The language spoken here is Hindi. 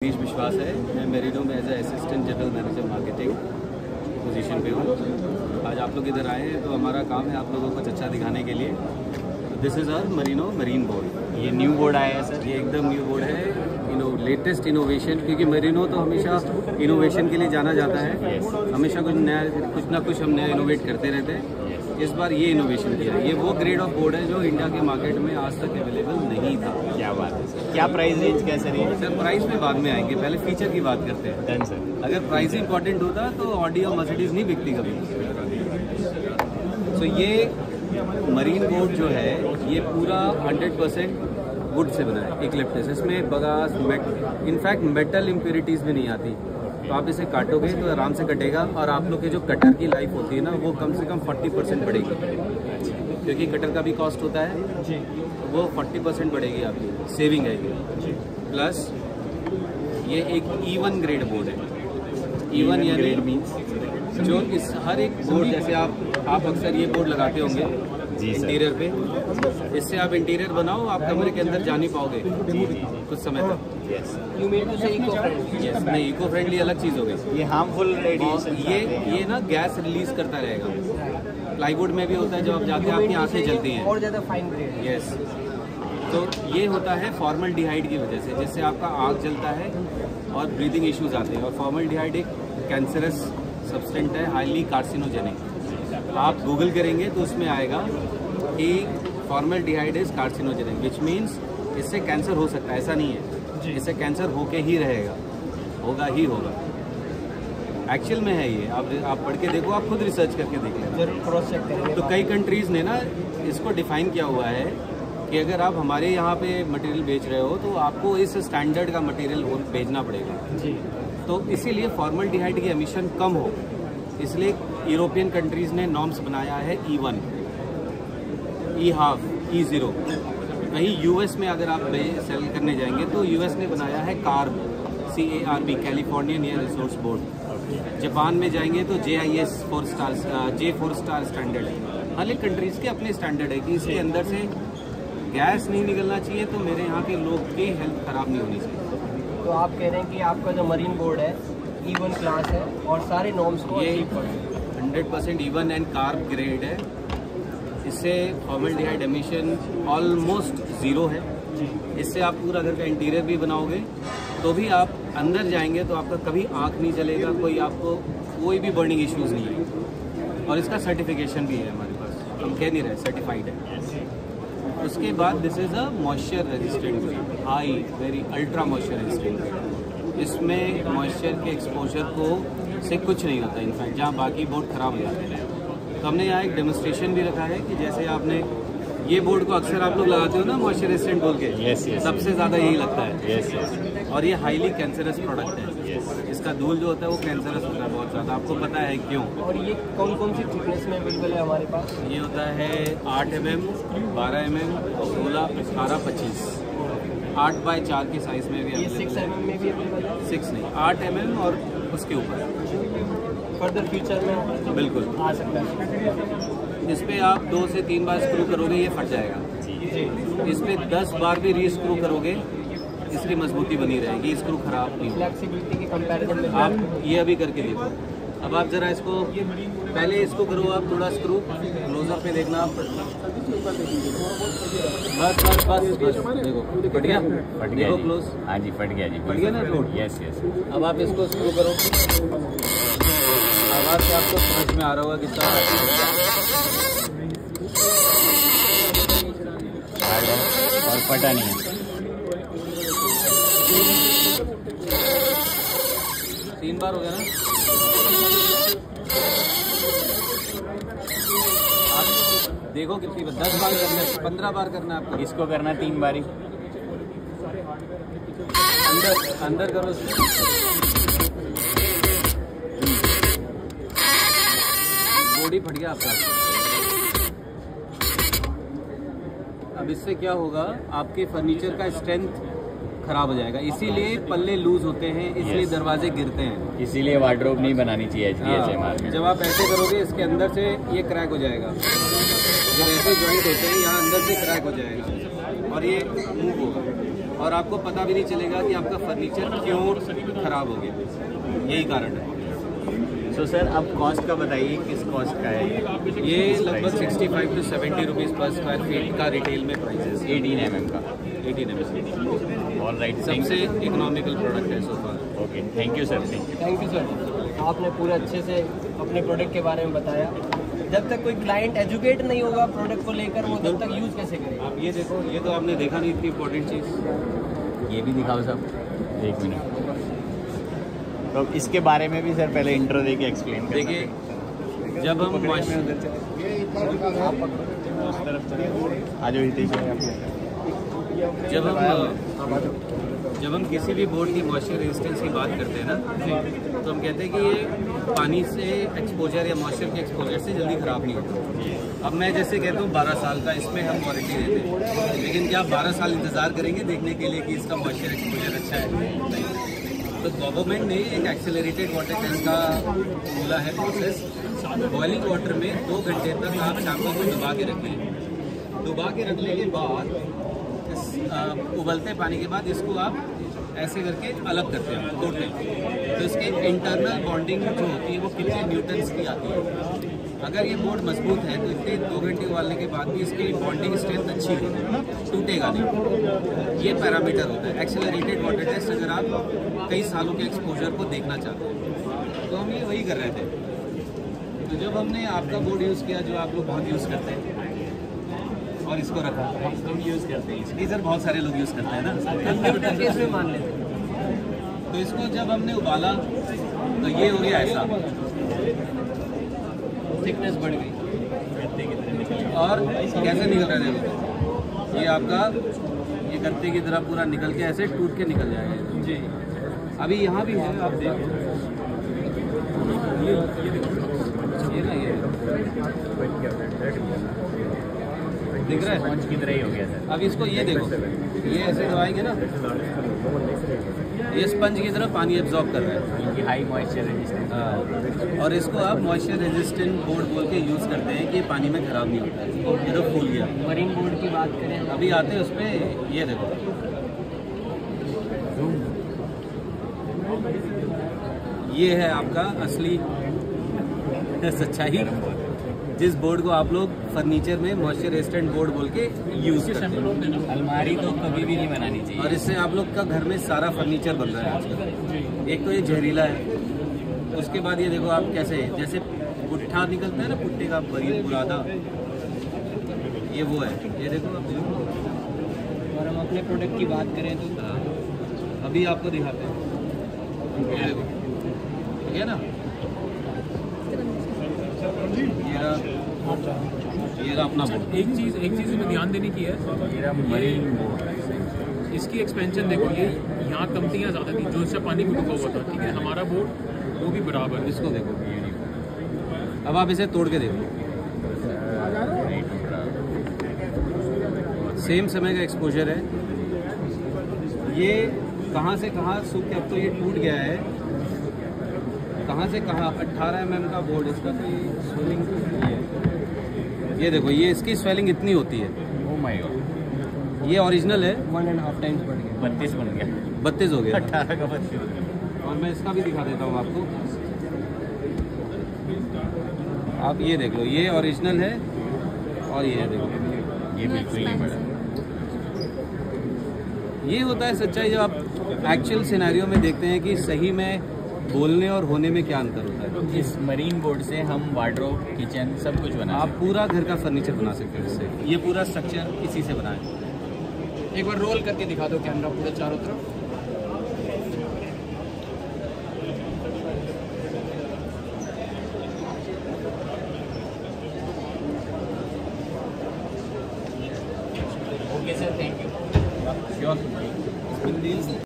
बीच विश्वास है। मैं मेरिनो में as a assistant general manager marketing position पे हूँ। आज आप लोग इधर आए हैं तो हमारा काम है आप लोगों को कुछ अच्छा दिखाने के लिए। This is our Merino marine board. ये न्यू बोर्ड आया है सर? ये एकदम न्यू बोर्ड है, लेटेस्ट इनोवेशन, क्योंकि मेरिनो तो हमेशा इनोवेशन के लिए जाना जाता है। हमेशा कुछ ना कुछ हम नया इनोवेट करते रहते हैं। इस बार ये इनोवेशन किया है। ये वो ग्रेड ऑफ बोर्ड है जो इंडिया के मार्केट में आज तक अवेलेबल नहीं था। क्या बात है सर, क्या प्राइस रेंज क्या सर? सर प्राइस में बाद में आएंगे, पहले फीचर की बात करते हैं। Done sir. अगर प्राइस इंपॉर्टेंट होता तो ऑडी और मर्सिडीज नहीं बिकती कभी। तो ये मरीन बोर्ड जो है ये पूरा 100% वुड से बना है, इक्लिप्टस। इसमें बगास इनफैक्ट मेटल इम्प्योरिटीज़ भी नहीं आती। तो आप इसे काटोगे तो आराम से कटेगा, और आप लोग के जो कटर की लाइफ होती है ना वो कम से कम 40% बढ़ेगी, क्योंकि कटर का भी कॉस्ट होता है जी। वो 40% बढ़ेगी, आपकी सेविंग है ये। प्लस ये एक E1 ग्रेड बोर्ड है। E1 यानी मीन्स जो इस हर एक बोर्ड, जैसे आप अक्सर ये बोर्ड लगाते होंगे जी इंटीरियर पे, इससे आप इंटीरियर बनाओ, आप कमरे के अंदर जा नहीं पाओगे कुछ समय तक। नहीं, इको फ्रेंडली अलग चीज़ हो गई। ये हार्मफुल रेडिएशन ये ना गैस रिलीज करता रहेगा। प्लाईवुड में भी होता है, जब आप जाते हैं आपकी आंखें जलती हैं और ज़्यादा फाइन ग्रेड। यस, तो ये होता है फॉर्मल्डिहाइड की वजह से, जिससे आपका आँख जलता है और ब्रीदिंग इश्यूज आते हैं। और फॉर्मल्डिहाइड एक कैंसरस सब्सटेंट है, हाईली कार्सिनोजेनिक। आप गूगल करेंगे तो उसमें आएगा कि formaldehyde is carcinogenic, which means इससे कैंसर हो सकता है। ऐसा नहीं है, इससे कैंसर होके ही रहेगा, होगा ही होगा। एक्चुअल में है ये, आप पढ़ के देखो, आप खुद रिसर्च करके देख लें, जरूर क्रॉस चेक करेंगे। तो कई कंट्रीज़ ने ना इसको डिफाइन किया हुआ है कि अगर आप हमारे यहाँ पे मटेरियल बेच रहे हो तो आपको इस स्टैंडर्ड का मटेरियल भेजना पड़ेगा जी। तो इसीलिए फॉर्मल्डिहाइड की एमिशन कम हो, इसलिए यूरोपियन कंट्रीज़ ने नॉर्म्स बनाया है E1, E1/2, E0। वहीं यूएस में अगर आप सेल करने जाएंगे तो यूएस ने बनाया है CARB, Californian air resource board. Japan में जाएंगे तो JIS 4 स्टार स्टैंडर्ड है। हर एक कंट्रीज़ के अपने स्टैंडर्ड है कि इसके अंदर से गैस नहीं निकलना चाहिए, तो मेरे यहाँ के लोग की हेल्थ ख़राब नहीं होनी चाहिए। तो आप कह रहे हैं कि आपका जो मरीन बोर्ड है E1 क्लास है और सारे नॉर्म्स को ये 100% E1 एंड कार्ब ग्रेड है। इससे फॉर्मल्डिहाइड एमिशन ऑलमोस्ट ज़ीरो है। इससे आप पूरा घर का इंटीरियर भी बनाओगे तो भी आप अंदर जाएंगे तो आपका कभी आँख नहीं जलेगा, आपको कोई भी बर्निंग इश्यूज़ नहीं है। और इसका सर्टिफिकेशन भी है हमारे पास, हम कह नहीं रहे, सर्टिफाइड है। उसके बाद this is a moisture resistant grade, high very ultra moisture resistant grade. इसमें मॉइस्चर के एक्सपोजर को से कुछ नहीं होता, इनफैक्ट जहाँ बाकी बोर्ड ख़राब हो जाते हैं। तो हमने यहाँ एक डेमोन्स्ट्रेशन भी रखा है कि जैसे आपने ये बोर्ड को अक्सर आप लोग लगाते हो ना मॉइस्चर रेजिस्टेंट बोल के, सबसे ज़्यादा यही लगता है। और ये हाईली कैंसरस प्रोडक्ट है। इसका धूल जो होता है वो कैंसरस होता है बहुत ज़्यादा, आपको पता है क्यों। और ये कौन कौन सी थिकनेस में अवेलेबल है हमारे पास? ये होता है 8 mm, 12 mm, 16, 18, 25, 8x4 के साइज़ में भी ये 6 mm में भी अवेलेबल है? 6 नहीं, 8 mm और उसके ऊपर। फर्दर फ्यूचर में बिल्कुल आ सकता है। इस पर आप 2 से 3 बार स्क्रू करोगे ये फट जाएगा। इस पर 10 बार भी री स्क्रू करोगे इसकी मजबूती बनी रहेगी, स्क्रू खराब नहीं होगा। फ्लेक्सिबिलिटी के कंपैरिजन में आप ये अभी करके देखो। अब आप ज़रा इसको पहले इसको करो, आप थोड़ा स्क्रू क्लोजअप पे देखना आप। बस देखो फट गया, देखो क्लोज। हाँ जी, फट गया जी, फट गया ना रोड। यस। अब आप इसको स्क्रू करो, आवाज़ से आपको समझ में आ रहा होगा कितना और फटा नहीं है। 3 बार हो गया ना। आप देखो कितनी 10 बार करना है, 15 बार करना है आपको। इसको करना 3 बारी। अंदर करो। बॉडी फट गया आपका। अब इससे क्या होगा, आपके फर्नीचर का स्ट्रेंथ खराब हो जाएगा। इसीलिए पल्ले लूज होते हैं, इसलिए दरवाजे गिरते हैं, इसीलिए वार्डरोब नहीं बनानी चाहिए HDHMR में। जब आप ऐसे करोगे इसके अंदर से ये क्रैक हो जाएगा। जब ऐसे जॉइंट होते हैं यहाँ अंदर से क्रैक हो जाएगा और ये मूव होगा। और आपको पता भी नहीं चलेगा कि आपका फर्नीचर क्यों खराब हो गया। यही कारण है। सो सर अब कॉस्ट का बताइए, किस कॉस्ट का है ये लगभग 65 to 70 रुपीज़ पर स्क्वायर फीट का रिटेल में प्राइस है। 18 mm का। 18 mm। ऑल राइट, सबसे इकोनॉमिकल प्रोडक्ट है sofa. Okay, thank you sir. Thank you sir, आपने पूरे अच्छे से अपने प्रोडक्ट के बारे में बताया। जब तक कोई क्लाइंट एजुकेट नहीं होगा प्रोडक्ट को लेकर, वो तब तक यूज़ कैसे करेगा? आप ये देखो, ये तो आपने देखा नहीं, इतनी इंपॉर्टेंट चीज़। ये भी दिखाओ सब, एक मिनट। तो इसके बारे में भी सर पहले इंट्रो देके एक्सप्लेन कर। देखिए, जब हम जब हम किसी भी बोर्ड की मॉइस्चर रेजिस्टेंस की बात करते हैं ना, तो हम कहते हैं कि ये पानी से एक्सपोजर या मॉइस्चर के एक्सपोजर से जल्दी ख़राब नहीं होता। अब मैं जैसे कहता हूँ 12 साल का इसमें हम वारंटी देते हैं, लेकिन क्या आप 12 साल इंतज़ार करेंगे देखने के लिए कि इसका मॉइस्चर एक्सपोजर अच्छा है? नहीं। तो गवर्नमेंट ने एक एक्सेलरेटेड वाटर टैंक का बोला है प्रोसेस। बॉइलिंग वाटर में 2 घंटे तक आप शैम्पू को डुबा के रखिए। डुबा के रखने के बाद उबलते पानी के बाद इसको आप ऐसे करके अलग करते हैं, तोड़ते हैं। तो इसकी इंटरनल बॉन्डिंग जो होती है वो कितने न्यूटन्स की आती है। अगर ये बोर्ड मजबूत है तो इतने 2 घंटे उबालने के बाद भी इसकी बॉन्डिंग स्ट्रेंथ अच्छी है, टूटेगा नहीं। ये पैरामीटर होता है एक्सेलरेटेड वाटर टेस्ट, अगर आप कई सालों के एक्सपोजर को देखना चाहते हैं। तो हम ये वही कर रहे थे। तो जब हमने आपका बोर्ड यूज़ किया, जो आप लोग बहुत यूज़ करते हैं, और इसको रखा, हम यूज़ करते हैं, इसलिए सर बहुत सारे लोग यूज़ करते हैं ना, केस में मान लेते हैं। तो इसको जब हमने उबाला तो ये हो गया ऐसा, थिकनेस बढ़ गई। और कैसे निकल रहा है देखो, ये आपका ये गत्ते की तरह पूरा निकल के ऐसे टूट के निकल जाएगा जी। अभी यहाँ भी है, आप देखो, ये ना ये दिख रहा है, स्पंज की तरह ही हो गया सर। अब इसको ये देखो, ये ऐसे दबाएंगे ना, ये स्पंज की तरह पानी एब्जॉर्ब कर रहा है। ये हाई मॉइस्चर रेजिस्टेंस। हाँ, और इसको आप मॉइस्चर रेजिस्टेंट बोर्ड बोल के यूज़ करते हैं कि ये पानी में खराब नहीं होता है। ये तो फूल गया। मरीन बोर्ड की बात करें, अभी आते हैं उस पर, ये देखो, ये है आपका असली सच्चाई, जिस बोर्ड को आप लोग फर्नीचर में मॉइस्चर रेजिस्टेंट बोर्ड बोल के यूज़ करते हैं। अलमारी तो कभी भी नहीं बनानी चाहिए, और इससे आप लोग का घर में सारा फर्नीचर बन रहा है आजकल। एक तो ये जहरीला है, उसके बाद ये देखो आप कैसे, जैसे पुट्ठा निकलता है ना, पुट्टे का बड़ी बुरादा, ये वो है। ये देखो आप, और हम अपने प्रोडक्ट की बात करें तो अभी आपको दिखाते हैं, ये देखो, ठीक है ना, ये रहा अपना बोर्ड। एक चीज़ इसमें ध्यान देने की है, मरीन बोर्ड, इसकी एक्सपेंशन देखो, ये यहाँ कमतियाँ ज़्यादा थी जो इससे पानी को डुबा हुआ था, ठीक है। हमारा बोर्ड वो भी बराबर है। इसको देखो, अब आप इसे तोड़ के देखो, सेम समय का एक्सपोजर है। ये कहाँ से कहाँ सूख के, अब तो ये टूट गया है, कहाँ से कहाँ। 18 mm का बोर्ड, इसका कोई स्वेलिंग है, ये देखो, ये इसकी स्वेलिंग इतनी होती है। ओ माय गॉड, ये ओरिजिनल है, 1.5 टाइम्स बढ़ गया, 32 बन गया, 32 हो गया। 18 का 32 हो गया। और मैं इसका भी दिखा देता हूँ आपको, आप ये देख लो, ये ओरिजिनल है, और ये देखो, ये बिल्कुल नहीं बढ़ा। ये होता है सच्चाई, जब आप एक्चुअल सिनेरियो में देखते हैं कि सही में बोलने और होने में क्या अंतर होता है। इस मरीन बोर्ड से हम वार्डरोब, किचन सब कुछ बना आप पूरा घर का फर्नीचर बना सकते हो इससे। ये पूरा स्ट्रक्चर इसी से बना है। एक बार रोल करके दिखा दो कैमरा पूरे चारों तरफ। Okay sir, thank you. Sure.